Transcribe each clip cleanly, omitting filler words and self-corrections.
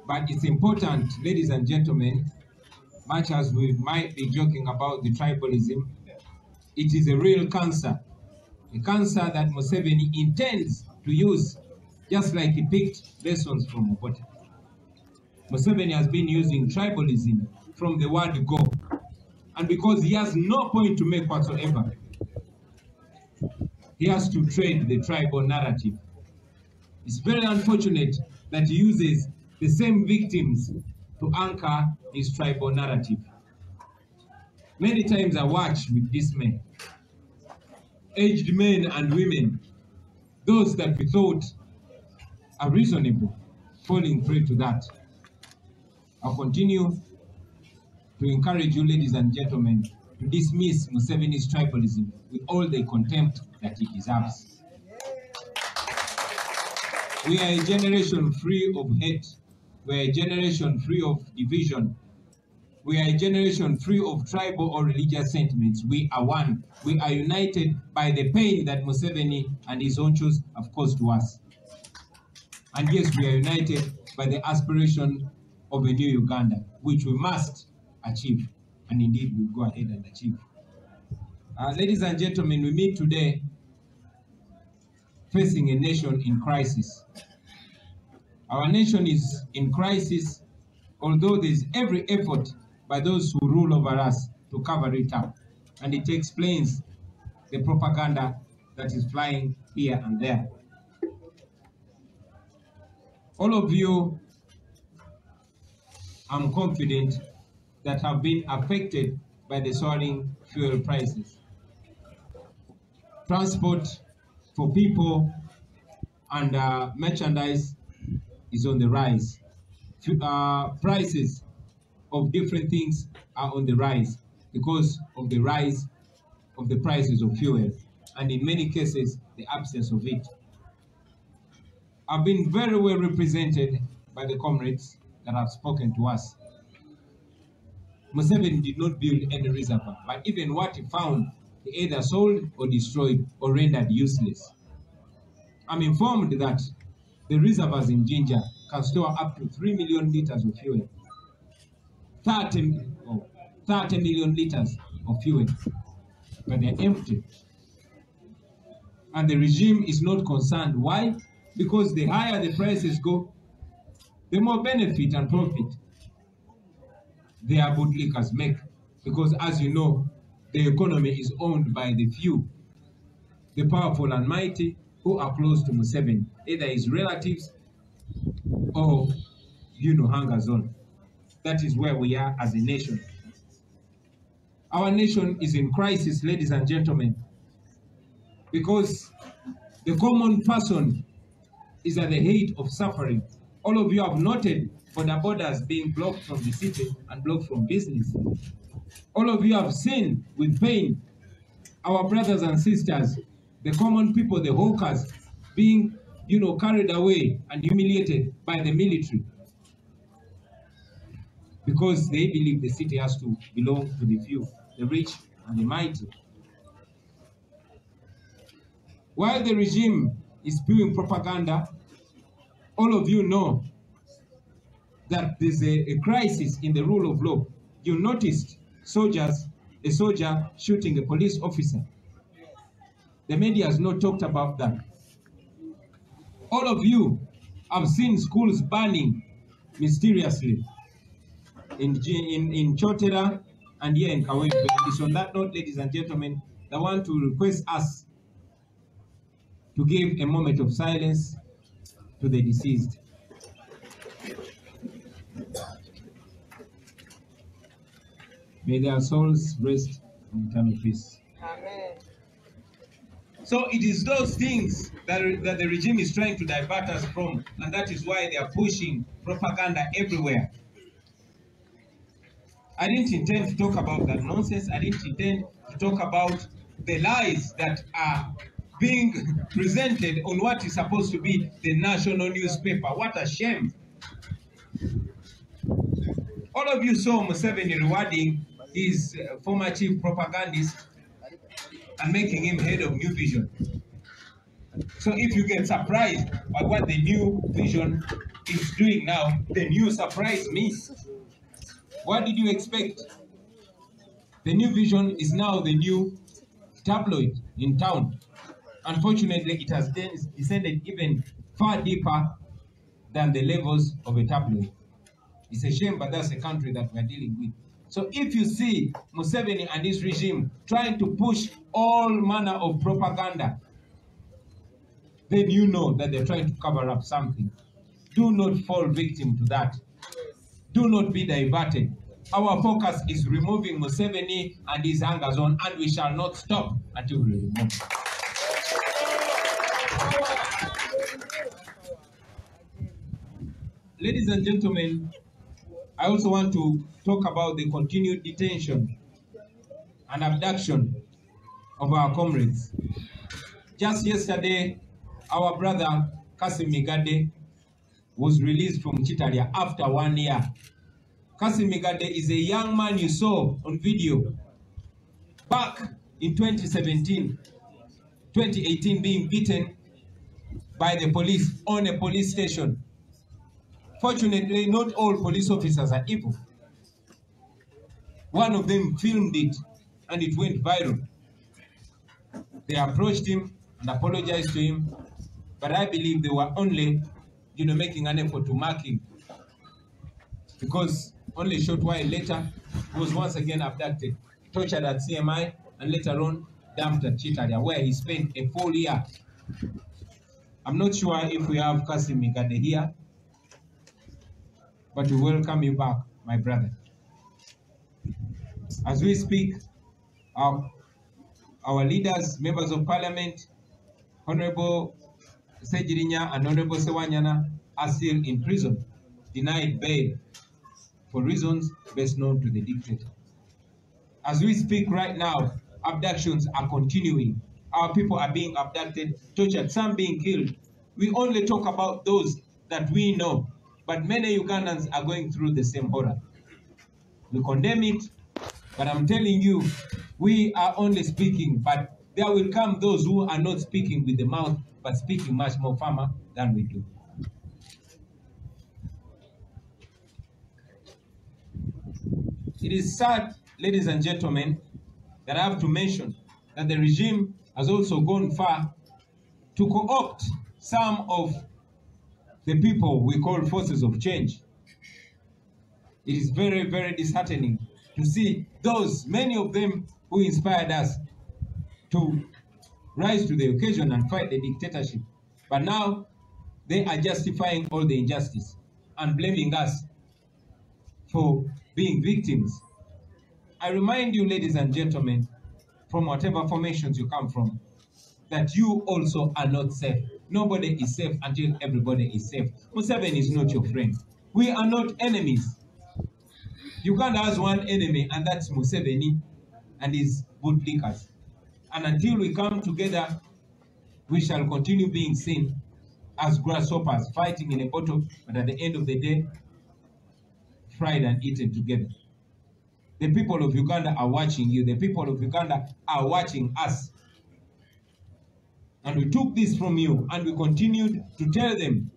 But it's important, ladies and gentlemen, much as we might be joking about the tribalism, it is a real cancer. A cancer that Museveni intends to use, just like he picked lessons from Obote. Museveni has been using tribalism from the word go. And because he has no point to make whatsoever, he has to trade the tribal narrative. It's very unfortunate that he uses the same victims to anchor his tribal narrative. Many times I watch with dismay, aged men and women, those that we thought are reasonable, falling prey to that. I'll continue to encourage you, ladies and gentlemen, to dismiss Museveni's tribalism with all the contempt that he deserves. We are a generation free of hate. We are a generation free of division. We are a generation free of tribal or religious sentiments. We are one. We are united by the pain that Museveni and his Onchos have caused to us. And yes, we are united by the aspiration of a new Uganda, which we must achieve. And indeed, we'll go ahead and achieve. Ladies and gentlemen, we meet today facing a nation in crisis. Our nation is in crisis, although there is every effort by those who rule over us to cover it up. And it explains the propaganda that is flying here and there. All of you, I'm confident, that have been affected by the soaring fuel prices. Transport for people and merchandise is on the rise. Prices of different things are on the rise because of the rise of the prices of fuel, and in many cases, the absence of it. I've been very well represented by the comrades that have spoken to us. Museveni did not build any reservoir, but even what he found, he either sold or destroyed or rendered useless. I'm informed that the reservoirs in Jinja can store up to 3 million liters of fuel. 30 million liters of fuel, but they're empty. And the regime is not concerned. Why? Because the higher the prices go, the more benefit and profit their bootlickers make. Because as you know, the economy is owned by the few, the powerful and mighty who are close to Museveni, either his relatives or, hunger zone. That is where we are as a nation. Our nation is in crisis, ladies and gentlemen, because the common person is at the height of suffering. All of you have noted for the borders being blocked from the city and blocked from business. All of you have seen with pain our brothers and sisters, the common people, the hawkers, being, carried away and humiliated by the military because they believe the city has to belong to the few, the rich and the mighty. While the regime is spewing propaganda, all of you know that there's a crisis in the rule of law. You noticed a soldier shooting a police officer. The media has not talked about that. All of you have seen schools burning mysteriously in Chotera and here in Kawempe. It's on that note, ladies and gentlemen, I want to request us to give a moment of silence to the deceased. May their souls rest in eternal peace. Amen. So it is those things that the regime is trying to divert us from, and that is why they are pushing propaganda everywhere. I didn't intend to talk about that nonsense. I didn't intend to talk about the lies that are being presented on what is supposed to be the national newspaper. What a shame. All of you saw Museveni rewarding his former chief propagandist and making him head of New Vision. So if you get surprised by what the New Vision is doing now, the new surprised me. What did you expect? The New Vision is now the new tabloid in town. Unfortunately, it has descended even far deeper than the levels of a tabloid. It's a shame, but that's the country that we're dealing with. So if you see Museveni and his regime trying to push all manner of propaganda, then you know that they're trying to cover up something. Do not fall victim to that. Do not be diverted. Our focus is removing Museveni and his anger zone, and we shall not stop until we remove it. Ladies and gentlemen, I also want to talk about the continued detention and abduction of our comrades. Just yesterday, our brother Kassim Migade was released from Chitalia after 1 year. Kassim Migade is a young man you saw on video back in 2017, 2018, being beaten by the police on a police station. Fortunately, not all police officers are evil. One of them filmed it and it went viral. They approached him and apologized to him, but I believe they were only, making an effort to mark him, because only a short while later, he was once again abducted, tortured at CMI, and later on dumped at Chitalia, where he spent a full year. I'm not sure if we have Kassim Migade here, but we welcome you back, my brother. As we speak, our leaders, members of parliament, Honorable Sejirinya and Honorable Sewanyana, are still in prison, denied bail for reasons best known to the dictator. As we speak right now, abductions are continuing. Our people are being abducted, tortured, some being killed. We only talk about those that we know, but many Ugandans are going through the same horror. We condemn it, but I'm telling you, we are only speaking, but there will come those who are not speaking with the mouth, but speaking much more firmer than we do. It is sad, ladies and gentlemen, that I have to mention that the regime has also gone far to co-opt some of the people we call forces of change. It is very, very disheartening to see those, many of them who inspired us to rise to the occasion and fight the dictatorship. But now they are justifying all the injustice and blaming us for being victims. I remind you, ladies and gentlemen, from whatever formations you come from, that you also are not safe. Nobody is safe until everybody is safe. Museveni is not your friend. We are not enemies. Uganda has one enemy, and that's Museveni and his bootlickers. And until we come together, we shall continue being seen as grasshoppers fighting in a bottle, but at the end of the day, fried and eaten together. The people of Uganda are watching you. The people of Uganda are watching us. And we took this from you, and we continued to tell them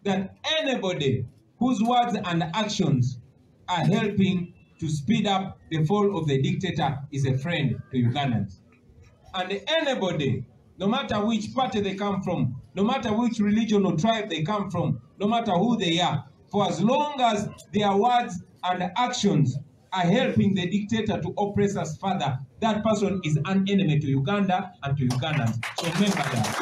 that anybody whose words and actions are helping to speed up the fall of the dictator is a friend to Ugandans. And anybody, no matter which party they come from, no matter which religion or tribe they come from, no matter who they are, for as long as their words and actions are helping the dictator to oppress us further, that person is an enemy to Uganda and to Ugandans. So remember that.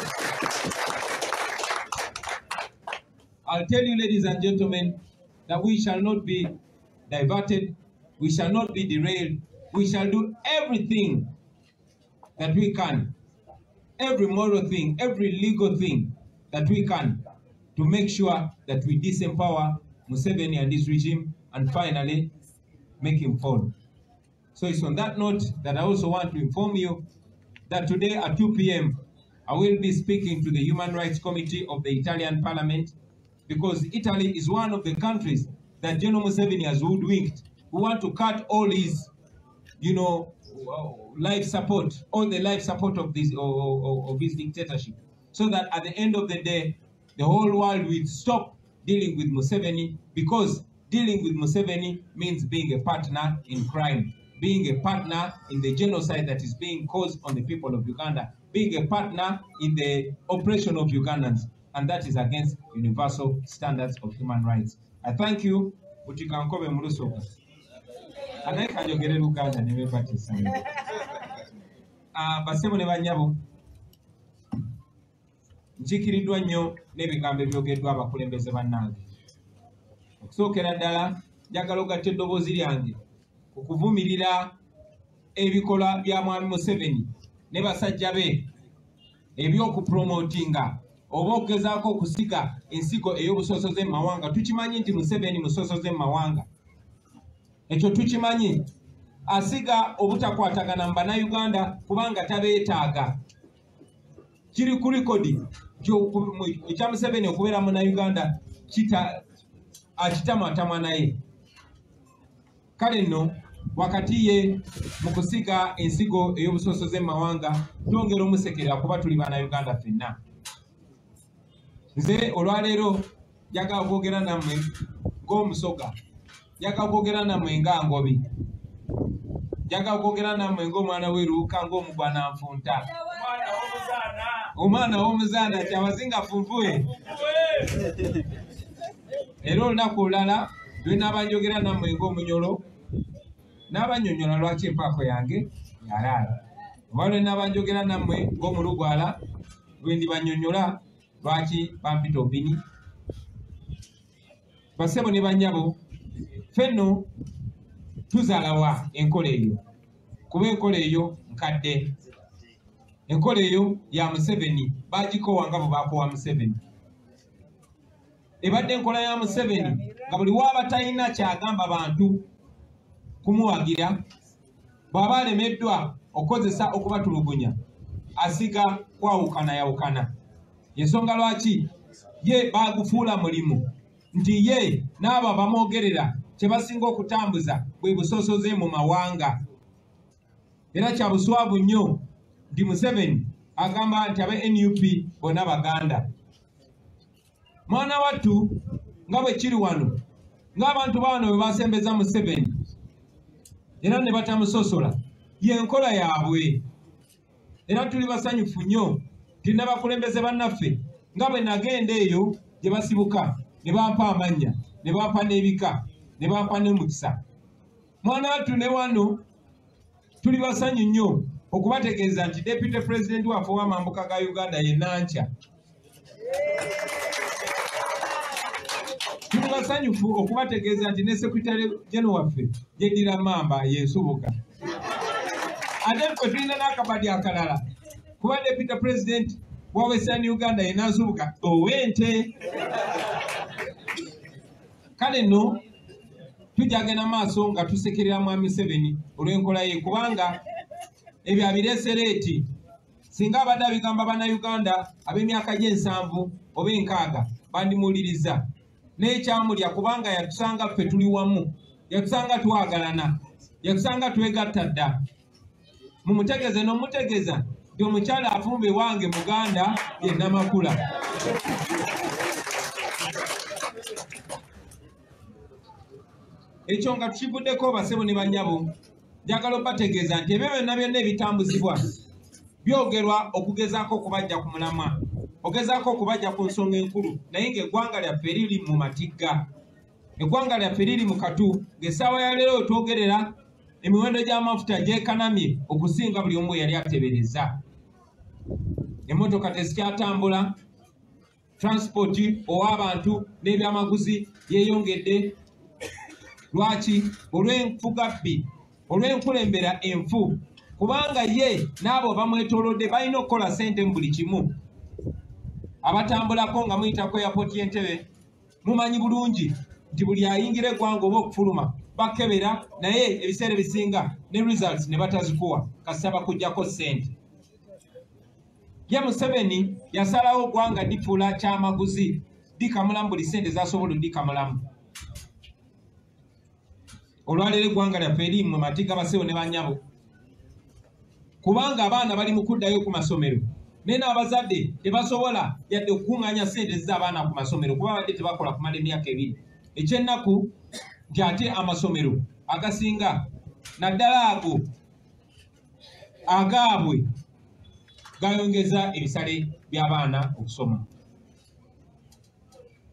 I'll tell you, ladies and gentlemen, that we shall not be diverted, we shall not be derailed, we shall do everything that we can, every moral thing, every legal thing that we can to make sure that we disempower Museveni and his regime and finally make him fall. So it's on that note that I also want to inform you that today at 2 p.m. I will be speaking to the Human Rights Committee of the Italian Parliament, because Italy is one of the countries that General Museveni has hoodwinked, who want to cut all his, life support, all the life support of this of his dictatorship, so that at the end of the day, the whole world will stop dealing with Museveni, because dealing with Museveni means being a partner in crime, being a partner in the genocide that is being caused on the people of Uganda, being a partner in the oppression of Ugandans, and that is against universal standards of human rights. I thank you. Utikankobe Mulusoka. Anaika njogere Uganda nebe batisa. Basebo ne banyabo. Njikiridwa nnyo n'ebigambo ebyogeddwa abakulembeze bannange. Okusookera ddala njagala ogatta eddoboozi lyange okuvumirira ebikola bya mwami Museveni ne basajja be ebyokupromotinga oba okugezaako okusiga ensigo ey'obusosoze mu mawanga. Tukimanyi nti Museveni musosoze mu mawanga, ekyo tukimanyi. Asiga obutakwatagana mu bannayuganda kubanga tabeetaaga. Kiri ku likodi ekya Museveni okubeera munnayuganda akitamatama naye. Kale nno wakati ye mu kusiga ensigo ey'obusosoze mu mawanga twongera omusekerera kuba tuli bannayuganda ffenna. Nze olwaleero njagala okwogera nammwe ng'omusoga, njagala okwogera nammwe nga Ngobi, njagala okwogera nammwe ng'omwana w'eruuka, ng'omugwananfunta, omwana w'omuzaana kyabazinga funfuwe. Era olunaku olulala lwe naabanjogera nammwe ng'omunyolo, n'abanyonyola lwaki empaako yange yalaala. Oba lwe naabanjogera nammwe ng'omulugwala lwe ndibanyonyola lwaki bampita obini. Basebo ne bannyabo, ffenno tuzaalawa enkola eyo, kuba enkola eyo nkadde. Enkola eyo ya Museveni, baagikowa nga bwe baakowa Museveni. Ebadde enkola ya Museveni nga buli waaba talina kyagamba bantu kumuwagira, bw'aba alemeddwa okukozesa okubatulugunya asiga kwawukanayawukana. Ensonga lwaki ye baagufuula mulimu nti ye n'abo abamwogerera kye basinga okutambuza bwe busosoze mu mawanga. Era kya buswavu nnyo nti Museveni agamba nti abe NUP bonna Baganda. Mwana wattu nga bwe kiri wano, ng'abantu bano bwe basembeza Museveni era ne batamusosola, y'enkola yaabwe. Era tuli basanyufu nnyo nti n'abakulembeze bannaffe nga bwe nagenda eyo gye basibuka ne bampa amannya, ne bampa n'ebika, ne bampa n'omukisa. Mwana wattu ne wano tuli basanyu nnyo okubategeeza nti Deputy President waffe w'amambuka ga Uganda ye Nankya. Tuli basanyufu okubategeeza nti ne Secretary General waffe yeddira Mamba ye Nsubuga. Ate ffe tulina n'akabadi akalala kuba Deputy President wa Western Uganda ye Nsubuga ow'ente. Kale nno tujagenda maaso nga tusekerera mwami Museveni olw'enkola ye, kubanga ebyo abireesereeti singa abadde abigamba bannayuganda ab'emyaka gy'ensanvu oba enkaaga bandimuwuliriza. N'ekyamulya kubanga yatusanga ffe tuli wamu, yatusanga twagalana, yatusanga twegatta dda. Mumutegeze n'omutegeza nti omukyala afumba ewange Muganda ye Namakula. Ekyo nga tukivuddeko basebo ne bannyabo, njagala obategeeza nti ebyo byonna byonna ebitambuzibwa byogerwa okugezaako okubajja ku mulamwa, ogezaako okubajja ku nsonga enkulu, naye ng'eggwanga lyaffe eriri mu matigga, eggwanga lyaffe eriri mu katu. Ng'essaawa ya leero twogerera emiwendo gy'amafuta gyekanamye okusinga buli omu bwe yali atebereza. Emmotoka tezikyatambula, transport ow'abantu n'ebyamaguzi yeeyongedde. Lwaki? Olw'enfugabbi, olw'enkulembera enfu, kubanga ye n'abo bamwetoolodde balina okukola ssente mu buli kimu. Abatambulako nga muyita ku airport y'Entebbe mumanyi bulungi nti buli ayingira eggwanga oba okufuluma bakebera, naye ebiseera ebisinga ne results ne batazikuwa kasaba kujjako ssente. Ye Museveni yasalawo eggwanga difuula kyamaguzi, dikamulamu buli ssente zasobola dikamulamu. Olwaleero eggwanga lyaffe eri mu matigga basebo ne bannyabo, kubanga abaana bali mu kuddayo ku masomero nena abazadde tebasobola yadde okukunganya sente z'abaana ku masomero kuba badde tebakola kumala emyaka 2 ekyennaku nti ate amasomero agasinga naddala ago agaabwe gayongeza ebisale by'abaana okusoma.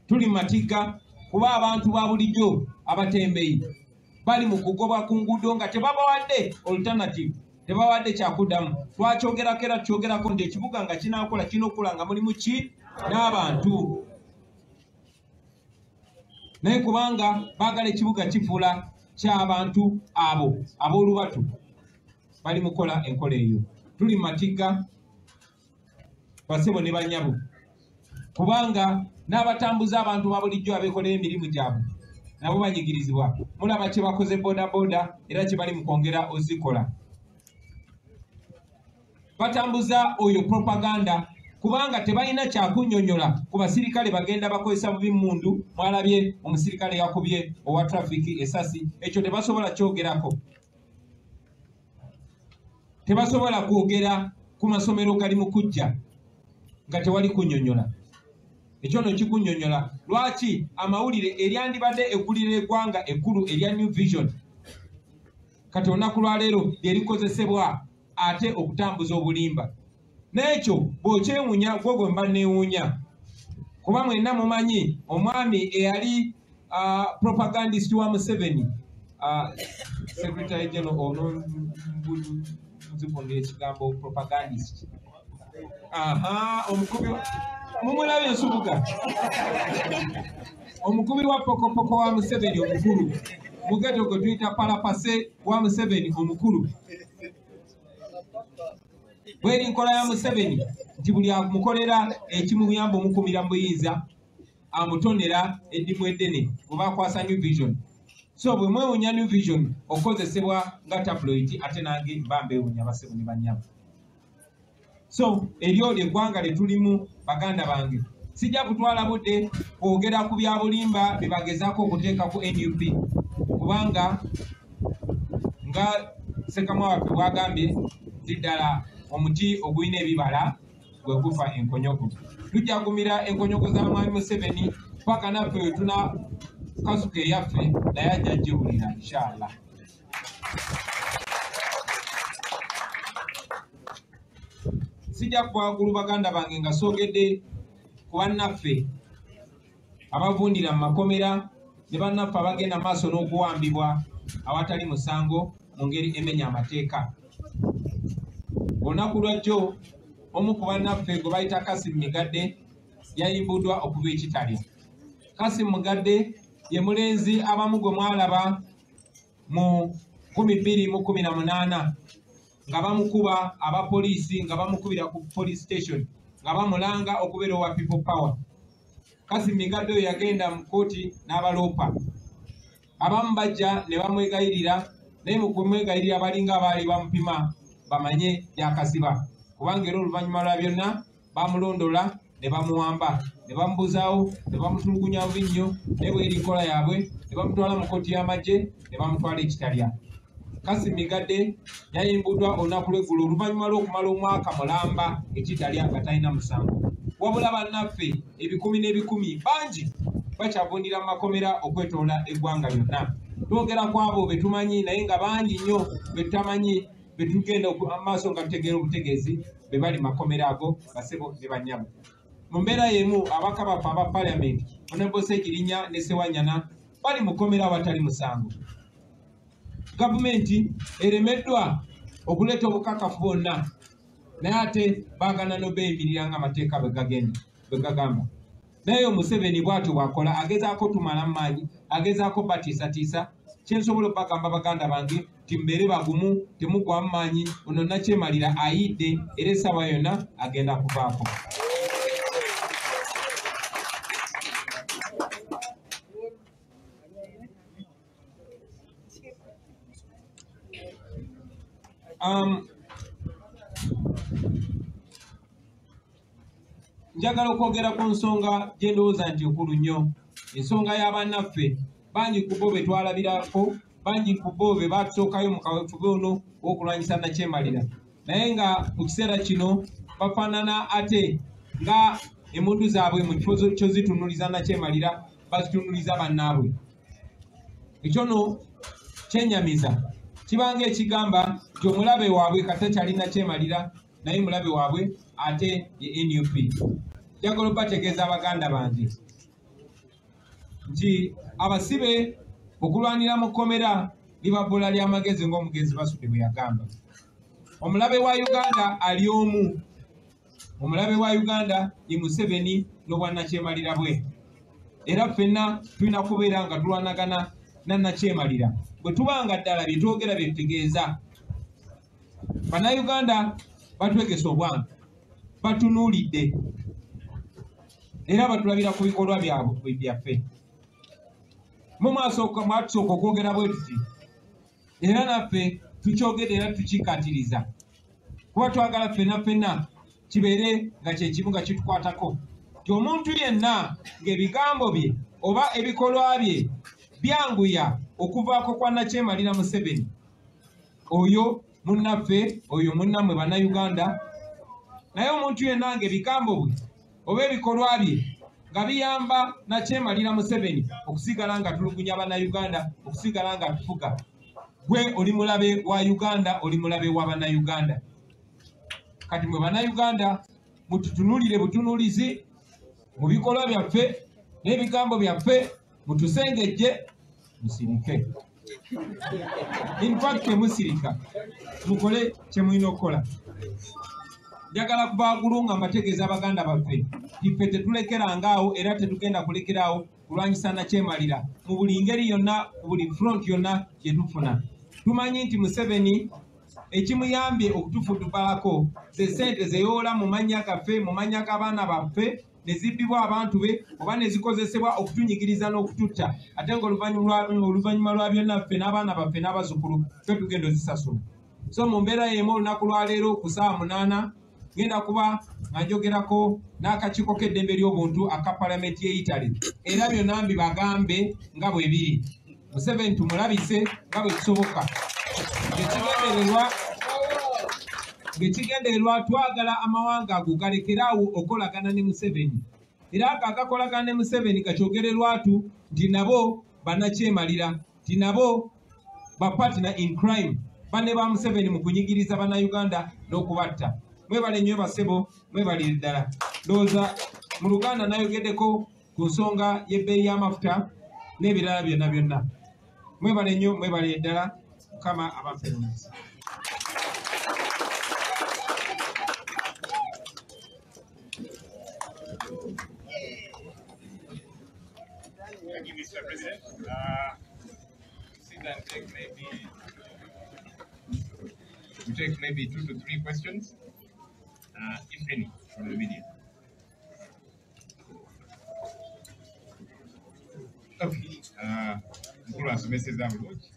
Tuli matigga kuba abantu ba bulijjo abatembeyi bali mu kugoba ku nguudo nga tebabawadde alternative, tebawadde kyakuddamu. Twakyogerako era tukyogerako nti ekibuga nga kinaakola kinokula nga mulimu ki n'abantu, naye kubanga baagala ekibuga kifuula ky'abantu abo ab'olubatu bali mukola enkola eyo. Tuli matigga basebo ne banyabo kubanga n'abatambuza abantu ba bulijjo abeekolera emirimu gyabwe nabo banyigirizibwa. Mulaba kye bakoze bodaboda era kye bali mu kwongera ozikola. Batambuza oyo propaganda kubanga tebalina kyakunnyonnyola ku basirikale bagenda bakozesa bubi mundu. Mwalabye omusirikale yakubye owa traffic esasi, ekyo tebasobola kyogerako. Tebasobola kwogera ku masomero gali mu kujja nga tewali kunnyonnyola. Ekyo no kikunnyonnyola lwaki amawulire eryandibadde eggulira eggwanga ekkulu erya New Vision kati olunaku lwaleero lyerikozesebwa ate okutambuza obulimba. N'ekyo bw'okyewuunya gwogwe mba neewuunya kuba mwenna mumanyi omwami eyali propagandist wa Museveni, Secretary General ono nzikundira ekigambo propagandist, omukubi mumulabye ensubuga, omukubi wa pokopoko wa Museveni omukulu, mugeto gwe tuyita palapase wa Museveni omukulu. Bweri nkola ya Museveni nti buli amukolera ekimuyamba omukumira mu buyinza amutonera eddimu eddene oba akwasa New Vision. So bwe mwewuunya New Vision okozesebwa nga tabloid ate nange mba mbeewuunya basebo ne bannyabo. So eryo ly'eggwanga lye tulimu baganda bange. Sijja kutwala budde kwogera ku bya bulimba bye bagezaako okuteeka ku NUP kubanga nga Ssekamwa waffe bwagambye nti ddala omuti ogulina ebibala gwe gufa enkonyoko. Tujjagumira enkonyoko za mwami Museveni paka naffe we tuna kasuka eyaffe naye ajja giwulira inshallah. Sijja kwagulu baganda bange nga soogedde ku bannaffe abavundira mu makomera ne bannaffe abagenda maaso n'okuwambibwa awatali musango mu ngeri emenya amateeka. Olunaku lwajjo omu ku bannaffe gwe bayita Kassim Migadde yayimbuddwa okuva ekitalya. Kassim Migadde ye mulenzi abamu gwe mwalaba mu 2018 nga bamukuba abapoliisi nga bamukubira ku police station nga bamulanga okubeera owa people power. Kassim Migadde oyo yagenda mu kooti n'abaloopa. Abamu bajja ne bamwegayirira naye mu kumwegayirira balinga abaali bamupima bamanye byakasiba kubanga era oluvannyuma lwa byonna bamulondola ne bamuwamba ne bamubuzaawo ne bamutulugunya bubi nnyo ne bweri nkola yaabwe ne bamutwala mu kooti y'amagye ne bamutwala ekitalya. Kassim Migadde yayimbuddwa olunaku lw'eggulo oluvannyuma lw'okumala omwaka mulamba ekitalya nga talina musango. Wabula bannaffe ebikumi n'ebikumi bangi bakyavundira mu makomera okwetoola eggwanga lyonna. Twogera ku abo be tumanyi naye nga bangi nnyo be tutamanyi be tugenda amaaso nga tutegeera obutegeezi be bali makomera ago basebo ne bannyabo. Mu mbeera y'emu abaka baffe aba Parliament Honorable Ssegirinya ne Ssewanyana bali mu kkomera awatali musango. Gavumenti eremeddwa okuleeta obukakafu bwonna naye ate baagana n'obeeyimirira nga amateeka bwe gagamba. Naye Museveni bw'atyo bw'akola agezaako tumala mu maanyi, agezaako batiisatiisa. Kye nsobola okubagamba baganda bange nti mbeere bagumu temugwa mu maanyi, ono Nakyemalira ayidde era essaawa yonna agenda kuvaako. Njagala okwogera ku nsonga gye ndowooza nti nkulu nnyo, ensonga y'abannaffe. Bangi ku bo be twalabirako, bangi ku bo be batusookayo mu kaweefube ono w'okulwanyisa Nakyemalira. Naye nga mu kiseera kino bafaanana ate nga emundu zaabwe mu kifo kyozitunuliza nakyemalira bazitunuliza bannaabwe. Ekyono kyenyamiza kibanga ekigamba nti omulabe waabwe kata kyalina kyemalira naye mulabe waabwe ate ye NUP. Njagala bategeeza abaganda bange nti abasibe okulwanira mu kkomera libabbula ly'amagezi ng'omugenzi Basudde bwe yagamba. Omulabe wa Uganda ali omu. Omulabe wa Uganda ye Museveni n'obwannakyemalira bwe. Era ffenna tulina kubeera nga tulwanagana nannakyemalira. Bwe tubanga ddala bye twogera bye tutegeeza. Bannayuganda batwegesa obwangu, batunuulidde era batulabira ku bikolwa byaffe. Mu mwasooka mwatusooka okwogera bwe tuti era naffe tukyogedde era tukikatiriza kuba twagala ffenna kibeere nga kyekimu nga kitukwatako nti omuntu yenna ng'ebigambo bye oba ebikolwa bye byanguya okuvaako kwa nnakyemalira Museveni, oyo munnaffe, oyo munnammwe Bannayuganda. Naye omuntu yenna ng'ebigambo bye oba ebikolwa bye nga biyamba nnakyemalira Museveni okusigala nga tulugunya Bannayuganda, okusigala nga tufuga, gwe oli mulabe wa Uganda, oli mulabe wa Bannayuganda. Kati mwe Bannayuganda mututunulire butunulizi mu bikolwa byaffe n'ebigambo byaffe, mutusengejje musirike. In fact musirika mukole kye mulina okukola. Njagala kubaagulu nga mbategeeza abaganda baffe iffe tetulekerangaawo era tetugenda kulekeraawo kulwanyisa nnakyemalira mu buli ngeri yonna, ku buli front yonna gye tufuna. Tumanyi nti Museveni ekimuyambye okutufudubalako ze ssente zeyoola mu mannya gaffe, mu mannya g'abaana baffe, ne zibbibwa abantu be oba ne zikozesebwa okutunyigiriza n'okututta, ate ng'oluvannyuma lwa byonna ffe n'abaana baffe n'abazzukulu ffe tugenda ozisasula. So mu mbeera y'emu olunaku lwa leero ku ssaawa 8 ngenda kuba nga njogerako n'akakiiko k'eddembe ly'obuntu aka palamenti y'e Italy, era byonna mbibagambe nga bwe biri. Museveni tumulabise nga bwe kisoboka. Ng'ekigendererwa twagala amawanga ago galekeraawo okolagana ne Museveni. Era akakolagana ne Museveni kakyogererwatu nti nabo bannakyemalira, nti nabo bapartner in crime, banne ba Museveni mu kunyigiriza Bannayuganda n'okubatta. Mwebale nnyo basebo, mwebalire ddala. Ndowooza mu Luganda nayogeddeko ku nsonga y'ebbeeyi y'amafuta n'ebirala byonna. Mwebale nnyo, mwebalire ddala. Mukama abaffe n'omukisa. Thank you, Mr. President. Sit and take maybe 2 to 3 questions, if any, from the media. Okay. Mkulu asomeseza bulungi.